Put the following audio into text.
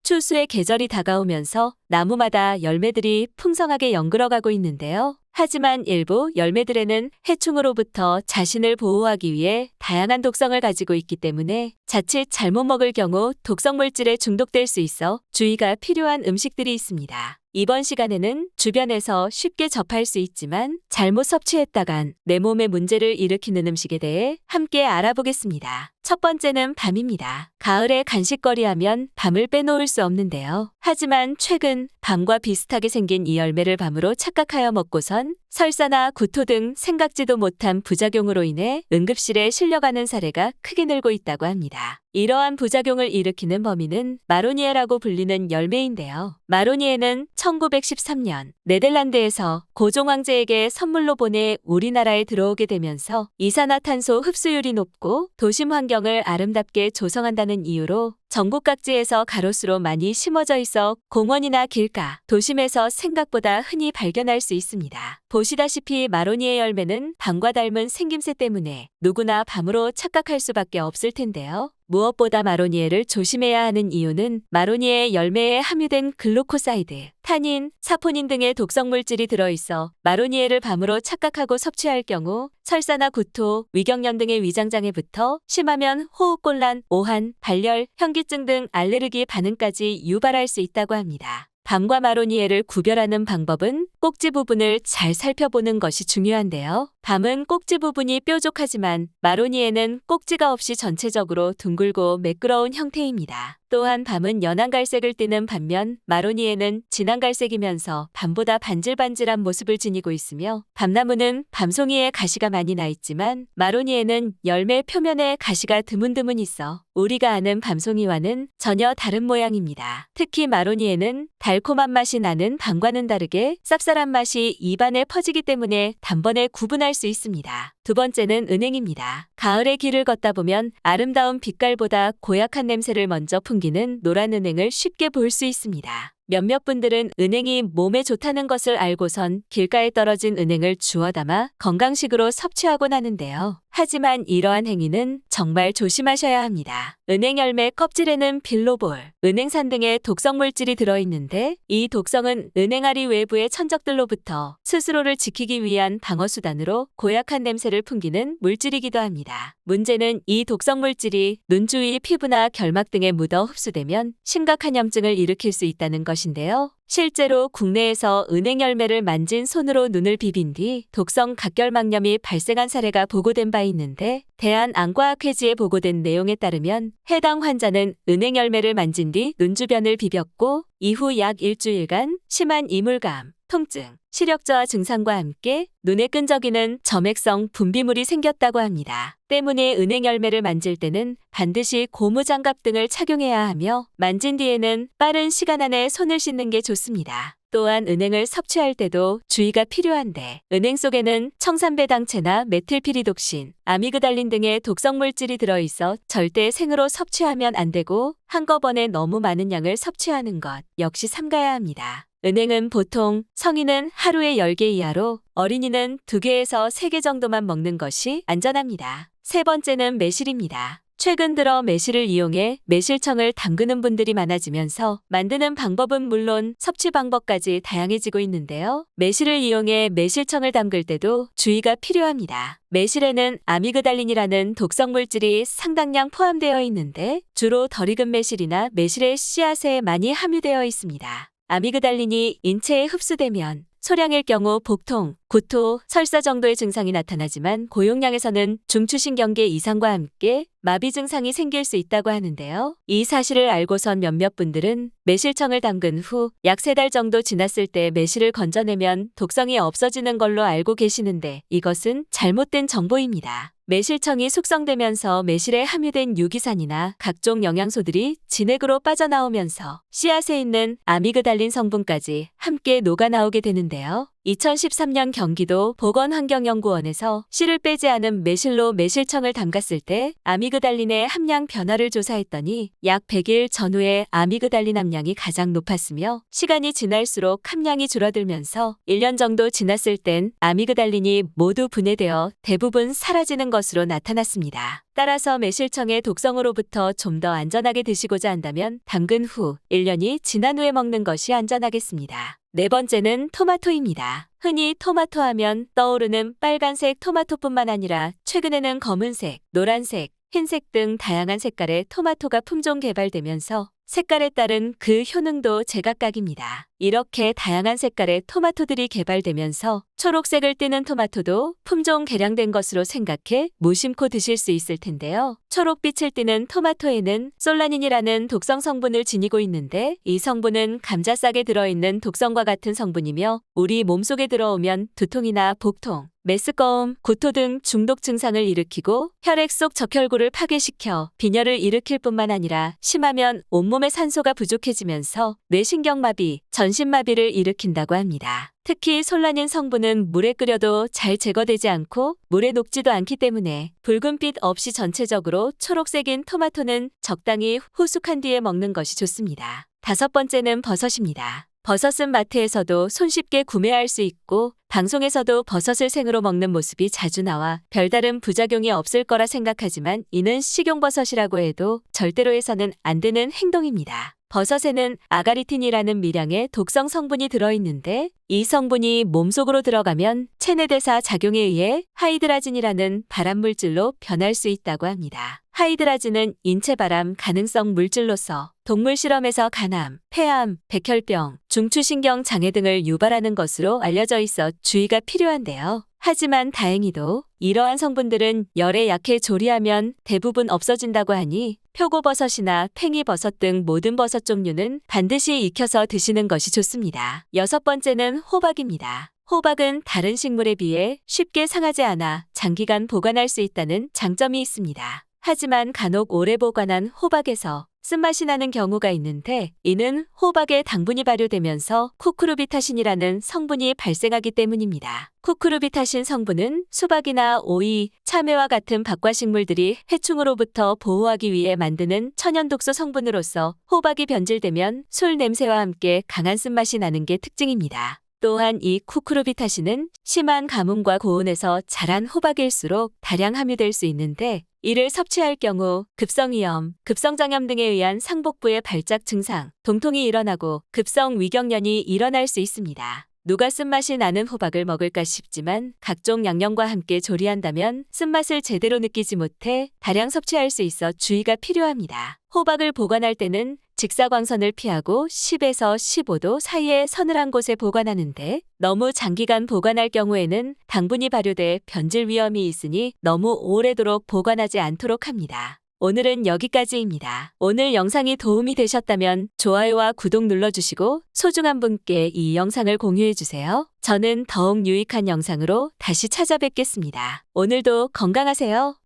추수의 계절이 다가오면서 나무마다 열매들이 풍성하게 연그러가고 있는데요. 하지만 일부 열매들에는 해충으로부터 자신을 보호하기 위해 다양한 독성을 가지고 있기 때문에 자칫 잘못 먹을 경우 독성 물질에 중독될 수 있어 주의가 필요한 음식들이 있습니다. 이번 시간에는 주변에서 쉽게 접할 수 있지만 잘못 섭취했다간 내 몸에 문제를 일으키는 음식에 대해 함께 알아보겠습니다. 첫 번째는 밤입니다. 가을에 간식거리 하면 밤을 빼놓을 수 없는데요. 하지만 최근 밤과 비슷하게 생긴 이 열매를 밤으로 착각하여 먹고선 설사나 구토 등 생각지도 못한 부작용으로 인해 응급실에 실려가는 사례가 크게 늘고 있다고 합니다. 이러한 부작용을 일으키는 범인은 마로니에라고 불리는 열매인데요. 마로니에는 1913년 네덜란드에서 고종 황제에게 선물로 보내 우리나라에 들어오게 되면서 이산화탄소 흡수율이 높고 도심 환경을 아름답게 조성한다는 이유로 전국 각지에서 가로수로 많이 심어져 있어 공원이나 길가, 도심에서 생각보다 흔히 발견할 수 있습니다. 보시다시피 마로니에 열매는 밤과 닮은 생김새 때문에 누구나 밤으로 착각할 수밖에 없을 텐데요. 무엇보다 마로니에를 조심해야 하는 이유는 마로니에 열매에 함유된 글루코사이드, 타닌, 사포닌 등의 독성 물질이 들어있어 마로니에를 밤으로 착각하고 섭취할 경우 설사나 구토, 위경련 등의 위장장애부터 심하면 호흡곤란, 오한, 발열, 현기증 등 알레르기 반응까지 유발할 수 있다고 합니다. 밤과 마로니에를 구별하는 방법은 꼭지 부분을 잘 살펴보는 것이 중요한데요. 밤은 꼭지 부분이 뾰족하지만 마로니에는 꼭지가 없이 전체적으로 둥글고 매끄러운 형태입니다. 또한 밤은 연한 갈색을 띠는 반면 마로니에는 진한 갈색이면서 밤보다 반질반질한 모습을 지니고 있으며 밤나무는 밤송이에 가시가 많이 나 있지만 마로니에는 열매 표면에 가시가 드문드문 있어 우리가 아는 밤송이와는 전혀 다른 모양입니다. 특히 마로니에는 달콤한 맛이 나는 밤과는 다르게 쌉쌀한 맛이 입안에 퍼지기 때문에 단번에 구분할 수 있습니다. 두 번째는 은행입니다. 가을의 길을 걷다 보면 아름다운 빛깔보다 고약한 냄새를 먼저 풍기는 노란 은행을 쉽게 볼 수 있습니다. 몇몇 분들은 은행이 몸에 좋다는 것을 알고선 길가에 떨어진 은행을 주워 담아 건강식으로 섭취하곤 하는데요. 하지만 이러한 행위는 정말 조심하셔야 합니다. 은행 열매 껍질에는 빌로볼, 은행산 등의 독성 물질이 들어있는데 이 독성은 은행알이 외부의 천적들로부터 스스로를 지키기 위한 방어수단으로 고약한 냄새를 풍기는 물질이기도 합니다. 문제는 이 독성 물질이 눈 주위 피부나 결막 등에 묻어 흡수되면 심각한 염증을 일으킬 수 있다는 것인데요. 실제로 국내에서 은행 열매를 만진 손으로 눈을 비빈 뒤 독성 각결막염이 발생한 사례가 보고된 바 있는데 대한안과학회지에 보고된 내용에 따르면 해당 환자는 은행 열매를 만진 뒤 눈 주변을 비볐고 이후 약 일주일간 심한 이물감, 통증, 시력 저하 증상과 함께 눈에 끈적이는 점액성 분비물이 생겼다고 합니다. 때문에 은행 열매를 만질 때는 반드시 고무장갑 등을 착용해야 하며 만진 뒤에는 빠른 시간 안에 손을 씻는 게 좋습니다. 또한 은행을 섭취할 때도 주의가 필요한데 은행 속에는 청산배당체나 메틸피리독신, 아미그달린 등의 독성 물질이 들어있어 절대 생으로 섭취하면 안 되고 한꺼번에 너무 많은 양을 섭취하는 것 역시 삼가야 합니다. 은행은 보통 성인은 하루에 10개 이하로 어린이는 2개에서 3개 정도만 먹는 것이 안전합니다. 세 번째는 매실입니다. 최근 들어 매실을 이용해 매실청을 담그는 분들이 많아지면서 만드는 방법은 물론 섭취 방법까지 다양해지고 있는데요. 매실을 이용해 매실청을 담글 때도 주의가 필요합니다. 매실에는 아미그달린이라는 독성 물질이 상당량 포함되어 있는데 주로 덜 익은 매실이나 매실의 씨앗에 많이 함유되어 있습니다. 아미그달린이 인체에 흡수되면 소량일 경우 복통, 구토, 설사 정도의 증상이 나타나지만 고용량에서는 중추신경계 이상과 함께 마비 증상이 생길 수 있다고 하는데요. 이 사실을 알고선 몇몇 분들은 매실청을 담근 후 약 3달 정도 지났을 때 매실을 건져내면 독성이 없어지는 걸로 알고 계시는데 이것은 잘못된 정보입니다. 매실청이 숙성되면서 매실에 함유된 유기산이나 각종 영양소들이 진액으로 빠져나오면서 씨앗에 있는 아미그달린 성분까지 함께 녹아나오게 되는데요. 2013년 경기도 보건환경연구원에서 씨를 빼지 않은 매실로 매실청을 담갔을 때 아미그달린의 함량 변화를 조사했더니 약 100일 전후에 아미그달린 함량이 가장 높았으며 시간이 지날수록 함량이 줄어들면서 1년 정도 지났을 땐 아미그달린이 모두 분해되어 대부분 사라지는 것으로 나타났습니다. 따라서 매실청의 독성으로부터 좀 더 안전하게 드시고자 한다면 담근 후 1년이 지난 후에 먹는 것이 안전하겠습니다. 네 번째는 토마토입니다. 흔히 토마토 하면 떠오르는 빨간색 토마토뿐만 아니라 최근에는 검은색, 노란색, 흰색 등 다양한 색깔의 토마토가 품종 개발되면서 색깔에 따른 그 효능도 제각각입니다. 이렇게 다양한 색깔의 토마토들이 개발되면서 초록색을 띠는 토마토도 품종 개량된 것으로 생각해 무심코 드실 수 있을 텐데요. 초록빛을 띠는 토마토에는 솔라닌이라는 독성 성분을 지니고 있는데 이 성분은 감자싹에 들어있는 독성과 같은 성분이며 우리 몸속에 들어오면 두통이나 복통, 메스꺼움, 구토 등 중독 증상을 일으키고 혈액 속 적혈구를 파괴시켜 빈혈을 일으킬 뿐만 아니라 심하면 온몸에 산소가 부족해지면서 뇌신경마비, 전신마비를 일으킨다고 합니다. 특히 솔라닌 성분은 물에 끓여도 잘 제거되지 않고 물에 녹지도 않기 때문에 붉은빛 없이 전체적으로 초록색인 토마토는 적당히 후숙한 뒤에 먹는 것이 좋습니다. 다섯 번째는 버섯입니다. 버섯은 마트에서도 손쉽게 구매할 수 있고 방송에서도 버섯을 생으로 먹는 모습이 자주 나와 별다른 부작용이 없을 거라 생각하지만 이는 식용버섯이라고 해도 절대로 해서는 안 되는 행동입니다. 버섯에는 아가리틴이라는 미량의 독성 성분이 들어있는데 이 성분이 몸속으로 들어가면 체내대사 작용에 의해 하이드라진이라는 발암물질로 변할 수 있다고 합니다. 하이드라진은 인체발암 가능성 물질로서 동물 실험에서 간암, 폐암, 백혈병, 중추신경 장애 등을 유발하는 것으로 알려져 있어 주의가 필요한데요. 하지만 다행히도 이러한 성분들은 열에 약해 조리하면 대부분 없어진다고 하니 표고버섯이나 팽이버섯 등 모든 버섯 종류는 반드시 익혀서 드시는 것이 좋습니다. 여섯 번째는 호박입니다. 호박은 다른 식물에 비해 쉽게 상하지 않아 장기간 보관할 수 있다는 장점이 있습니다. 하지만 간혹 오래 보관한 호박에서 쓴맛이 나는 경우가 있는데 이는 호박에 당분이 발효되면서 쿠쿠르비타신이라는 성분이 발생하기 때문입니다. 쿠쿠르비타신 성분은 수박이나 오이, 참외와 같은 박과식물들이 해충으로부터 보호하기 위해 만드는 천연독소 성분으로서 호박이 변질되면 술 냄새와 함께 강한 쓴맛이 나는 게 특징입니다. 또한 이 쿠쿠르비타신은 심한 가뭄과 고온에서 자란 호박일수록 다량 함유될 수 있는데 이를 섭취할 경우 급성위염, 급성장염 등에 의한 상복부의 발작 증상, 동통이 일어나고 급성위경련이 일어날 수 있습니다. 누가 쓴맛이 나는 호박을 먹을까 싶지만 각종 양념과 함께 조리한다면 쓴맛을 제대로 느끼지 못해 다량 섭취할 수 있어 주의가 필요합니다. 호박을 보관할 때는 직사광선을 피하고 10에서 15도 사이의 서늘한 곳에 보관하는데 너무 장기간 보관할 경우에는 당분이 발효돼 변질 위험이 있으니 너무 오래도록 보관하지 않도록 합니다. 오늘은 여기까지입니다. 오늘 영상이 도움이 되셨다면 좋아요와 구독 눌러주시고 소중한 분께 이 영상을 공유해주세요. 저는 더욱 유익한 영상으로 다시 찾아뵙겠습니다. 오늘도 건강하세요.